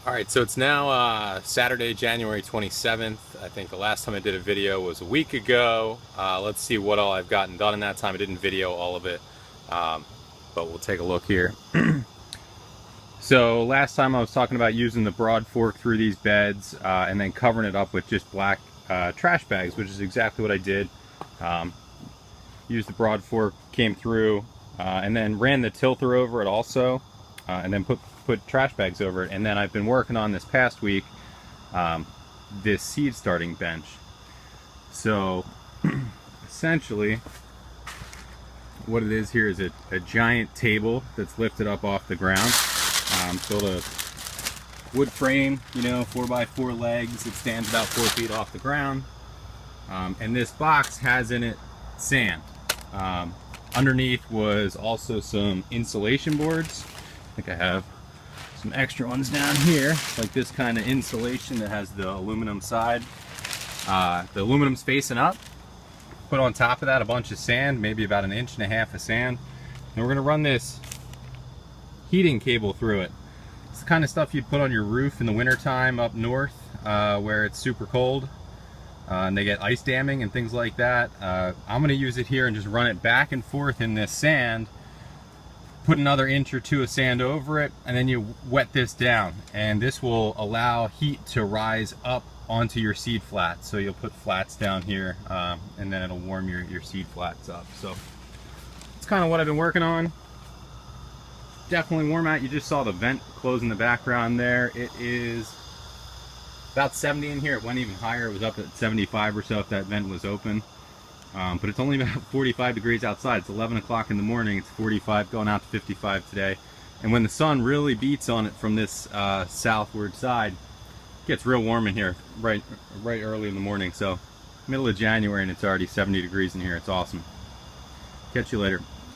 All right, so it's now Saturday, January 27th. I think the last time I did a video was a week ago. Let's see what all I've gotten done in that time. I didn't video all of it, um, but we'll take a look here. So last time I was talking about using the broad fork through these beds and then covering it up with just black trash bags, which is exactly what I did. Um, used the broad fork, came through, and then ran the tilther over it also, and then put trash bags over it. And then I've been working on this past week this seed starting bench. So essentially what it is here is a giant table that's lifted up off the ground. Built a wood frame, you know, 4x4 legs. It stands about 4 feet off the ground. And this box has in it sand. Underneath was also some insulation boards. I think I have some extra ones down here, like this kind of insulation that has the aluminum side. The aluminum's facing up. Put on top of that a bunch of sand, maybe about 1.5 inches of sand. And we're gonna run this heating cable through it. It's the kind of stuff you'd put on your roof in the wintertime up north where it's super cold. And they get ice damming and things like that. I'm gonna use it here and just run it back and forth in this sand, put another 1 or 2 inches of sand over it, and then you wet this down. And this will allow heat to rise up onto your seed flats. So you'll put flats down here and then it'll warm your seed flats up. So it's kind of what I've been working on. Definitely warm out. You just saw the vent close in the background there. It is about 70 in here. It went even higher. It was up at 75 or so if that vent was open. But it's only about 45 degrees outside. It's 11 o'clock in the morning. It's 45, going out to 55 today. And when the sun really beats on it from this southward side, it gets real warm in here right early in the morning. So middle of January and it's already 70 degrees in here. It's awesome. Catch you later.